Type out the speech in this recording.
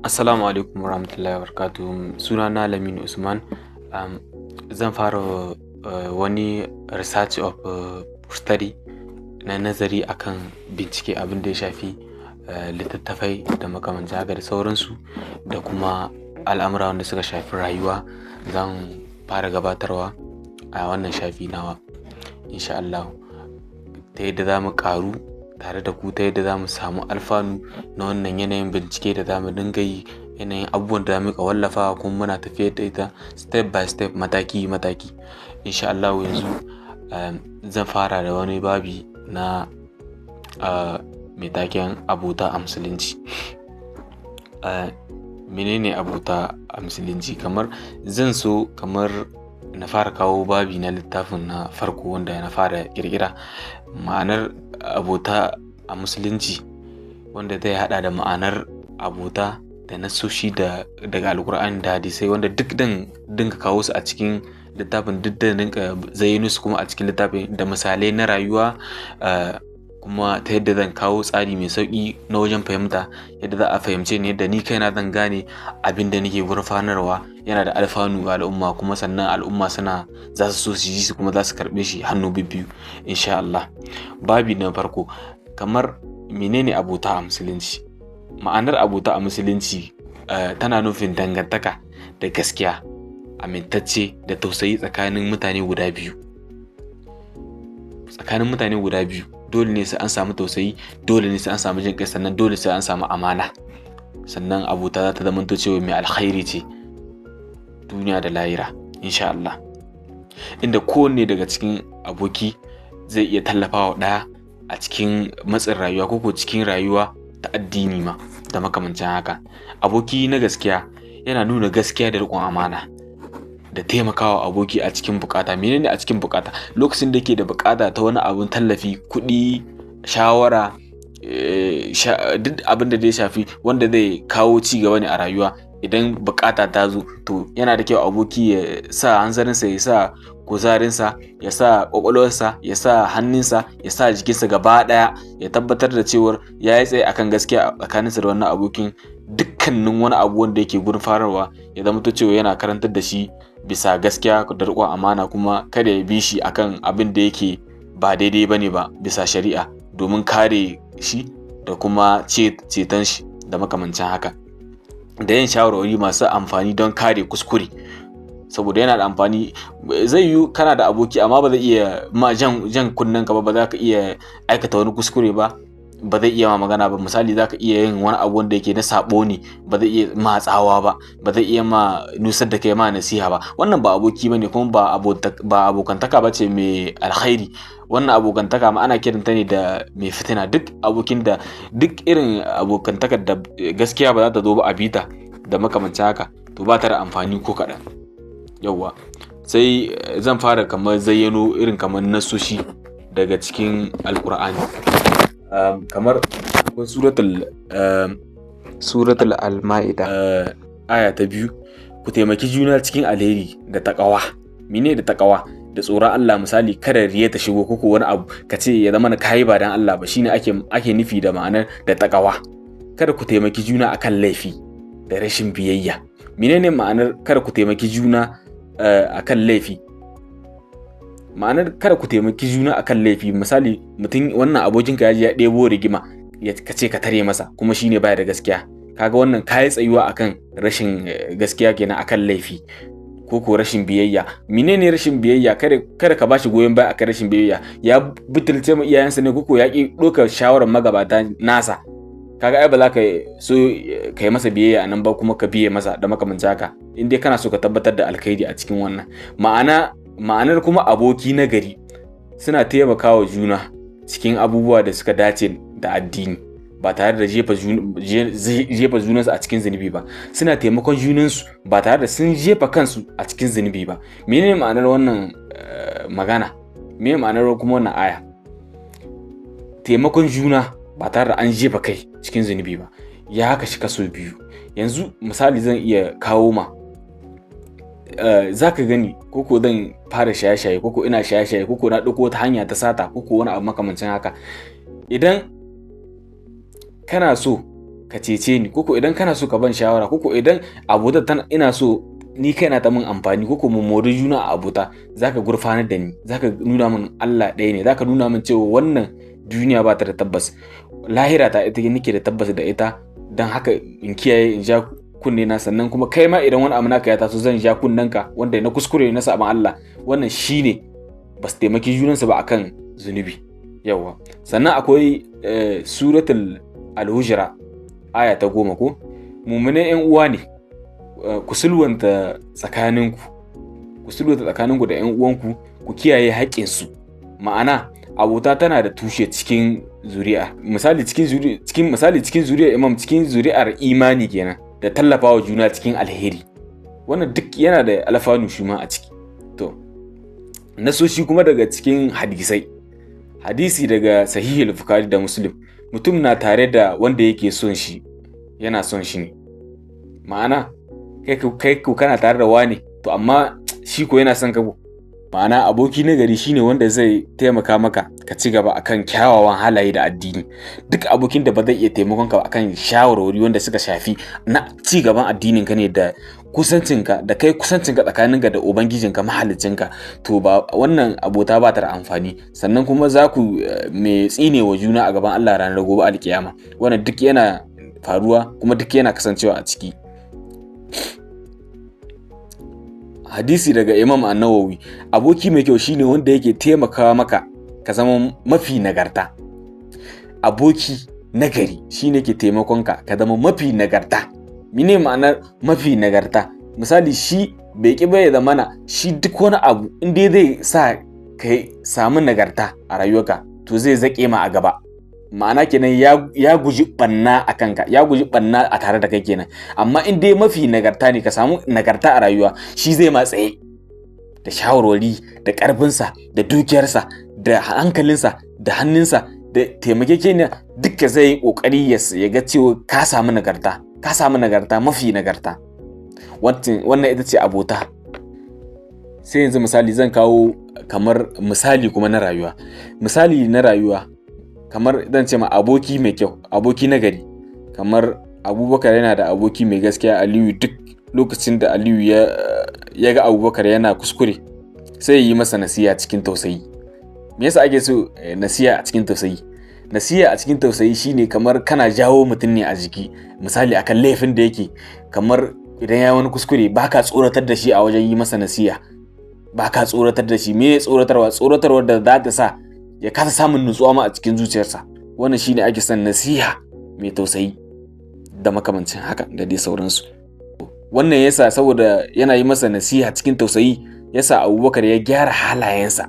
Assalamu alaikum warahmatullahi wabarakatuh. Sunana Laminu Usman. Zan fara wani research of study na nazari akan bincike abin da ya shafi littattafai da makamantan haka da sauransu da kuma al'amura wanda suka shafi rayuwa. Zan fara gabatarwa a wannan shafi nawa insha Allah, ta yadda za mu ƙaru tare da ku, ta yadda za mu samu alfanu na wannan yanayin bincike da za mu dinga yi, yanayin abubuwan da muka wallafa kuma muna tafiyar da ita step by step, mataki mataki insha Allah. Yanzu zan fara da wani babi na mai taken abota a musulunci. Menene abota a musulunci? Kamar zan so na fara kawo babi na littafin na farko wanda na fara kirkira, ma'anar abota a musulunci, wanda zai hada da ma'anar abota da nasoshi daga alkur'ani da hadisai, wanda duk dan dinka kawo su a cikin littafin, duk da dinka zayyano su kuma a cikin littafin da misalai na rayuwa, kuma ta yadda zan kawo tsari mai sauki na wajen fahimta, yadda za a fahimce ni, yadda ni kaina zan gane abin da nake gurfanarwa yana da alfanu ga al'umma, kuma sannan al'umma za su so su ji su kuma za su karbe shi hannu bibbiyu insha Allah. Babi na farko, kamar menene abota a musulunci? Ma'anar abota a musulunci tana nufin dangantaka da gaskiya, amintacce da tausayi tsakanin mutane guda biyu. Dole ne sai an samu tausayi, dole ne sai an samu jin kai, sannan dole sai an samu amana. Sannan abota za ta zamanto cewa mai alkhairi ce duniya da lahira insha Allah, inda kowanne daga cikin aboki zai iya tallafawa ɗaya a cikin matsin rayuwa ko cikin rayuwa ta addini ma da makamancin haka. Aboki na gaskiya yana nuna gaskiya da riƙon amana da taimakawa aboki a cikin bukata. Menene a cikin bukata? Lokacin da yake da bukata ta wani abun tallafi, kuɗi, shawara, duk abin da zai shafi wanda zai kawo ci gaba ne a rayuwa. Idan bukata ta zo, to yana da kyau aboki ya sa hanzarinsa, ya sa kuzarinsa, ya sa ƙwaƙwalwarsa, ya sa hannunsa, ya sa jikinsa gaba ɗaya, ya tabbatar da cewar ya yi tsaye akan gaskiya a tsakaninsa da wannan abokin. Dukkanin wani abu wanda yake gurfanarwa ya zama cewa yana karantar da shi bisa gaskiya da riƙon amana, kuma kada ya bi shi akan abin da yake ba daidai bane ba bisa shari'a, domin kare shi da kuma ceton shi da makamancin haka, da yin shawarwari masu amfani don kare kuskure. Saboda yana da amfani, zai yi kana da aboki amma ba zai iya ma jan kunnen ka ba za ka iya aikata wani kuskure ba zai iya ma magana ba. Misali, za ka iya yin wani abu wanda yake na sabo ne, ba zai iya ma tsawa ba zai iya ma nusar da kai, ma nasiha ba. Wannan ba aboki bane, kuma ba abokantaka bace mai alkhairi. Wannan abokantaka ma ana kiranta ne da mai fitina. Duk abokin da duk irin abokantakar da gaskiya ba za ta zo ba a bita da makamancin haka, to ba ta da amfani ko kaɗan. Yawwa, sai zan fara kamar zayyano irin kamar nasoshi daga cikin alkur'ani. Kamar suratul al-ma'ida aya ta 2, ku taimaki juna cikin alheri da taqwa. Mene da taqwa? Da tsoron Allah. Misali, kada riya ta shigo ko wani abu ka ce ya zama na kai ba dan Allah ba, shine ake nufi da ma'anar da taqwa. Kada ku taimaki juna akan laifi da rashin biyayya. Menene ma'anar kada ku taimaki juna akan laifi? Ma'anar kada ku taimaki juna akan laifi, misali, mutum, wannan abokinka ya je ya ɗebo rigima, ka ce ka tare masa, kuma shine baya da gaskiya. Kaga wannan kayi tsayuwa akan rashin gaskiya kenan, akan laifi ko rashin biyayya. Menene rashin biyayya? Kada ka bashi goyon baya akan rashin biyayya. Ya butulce ma iyayensa ne ko ya ki ɗaukar shawarar magabata nasa. Kaga ai ba za ka so ka yi masa biyayya nan ba, kuma ka biye masa da makamancin haka, in dai kana so ka tabbatar da alkhairi a cikin wannan. Ma'anar kuma aboki na gari suna taimakawa juna cikin abubuwa da suka dace da addini, ba tare da jefa junansu a cikin zunubi ba. Suna taimakon junansu ba tare da sun jefa kansu a cikin zunubi ba. Menene ma'anar wannan magana? Menene ma'anar kuma wannan aya? Taimakon juna ba tare da an jefa kai cikin zunubi ba. Ya haka shi kaso biyu. Yanzu misali zan iya kawo ma, za ka gani koko zan fara shaye-shaye, koko ina shaye-shaye, koko na ɗauko wata hanya ta sata, koko wani abu makamancin haka. Idan kana so ka cece ni, koko idan kana so ka ban shawara, koko idan abota ina so ni kaina ta min amfani, koko mu mori juna a abota, zaka gurfanar da ni, zaka nuna min Allah ɗaya ne, zaka nuna min cewa wannan duniya ba ta da tabbas, lahira ta ita nake da tabbas da ita, dan haka in kiyaye in ja kunne na, sannan kuma kai ma idan wani abu naka ya taso zan ja kunnenka wanda na kuskure na saban Allah. Wannan shine ba su taimaki junansu ba akan zunubi. Yawa, sannan akwai suratul al-hujra aya ta 10 ko, mu'minai yan uwa ne, ku sulwanta tsakaninku da yan uwanku, ku kiyaye haƙƙinsu. Ma'ana abota tana da tushe cikin zuri'a, misali cikin zuri'ar imam, cikin zuri'ar imani kenan, da tallafawa juna cikin alheri. Wannan duk yana da alfanu shi ma a ciki. To nasoshi kuma daga cikin hadisi daga sahihul bukhari da muslim, mutum na tare da wanda yake son shi, yana son shi ne. Ma'ana kai ko kana tare da wani, to amma shi ko yana son ka. Ma'ana aboki na gari shine wanda zai taimaka maka ka ci gaba akan kyawawan halaye da addini. Duk abokin da ba zai iya taimakon ka akan shawarwari wanda suka shafi na ci gaban addinin ka ne da kusancinka da kai, kusancinka tsakaninka da ubangijinka mahaliccinka, to ba wannan abota ba ta da amfani. Sannan kuma za ku mai tsine wa juna a gaban Allah ranar gobe alkiyama. Wannan duk yana faruwa kuma duk yana kasancewa a ciki. Hadisi daga Imam An-Nawawi, aboki mai kyau shine wanda yake taimakawa maka ka zama mafi nagarta. Aboki nagari shine yake taimakon ka zama mafi nagarta. Mene ma'anar mafi nagarta? Misali shi bai ki bai zamana shi duk wani abu inda zai sa kai samu nagarta a rayuwarka, to zai zake ma a gaba. Ma'ana kenan ya guji banna a kanka, ya guji banna a tare da kai kenan. Amma in dai mafi nagarta ne, ka samu nagarta a rayuwa, shi zai ma tsaye da shawarwari, da karfinsa, da dukiyarsa, da hankalinsa, da hannunsa, da taimakekeniya, duka zai yi kokari ya ga cewa ka samu nagarta mafi nagarta. Wannan ita ce abota. Sai yanzu misali zan kawo kamar misali kuma na rayuwa. Misali na rayuwa kamar zan ce ma aboki mai kyau, aboki nagari. Kamar Abubakar yana da aboki mai gaskiya Aliyu. Duk lokacin da Aliyu ya ga Abubakar yana kuskure, sai ya yi masa nasiha cikin tausayi. Me yasa ake so nasiha a cikin tausayi? Nasiha a cikin tausayi shine kamar kana jawo mutum ne a jiki, misali akan laifin da yake. Kamar idan ya wani kuskure, baka tsoratar da shi a wajen yi masa nasiha, baka tsoratar da shi. Me tsoratarwa da za ta sa ya kasa samun nutsuwa ma a cikin zuciyarsa. Wannan shine ake son nasiha mai tausayi da makamancin haka da dai sauransu. Wannan yasa saboda yana yi masa nasiha cikin tausayi, yasa Abubakar ya gyara halayensa.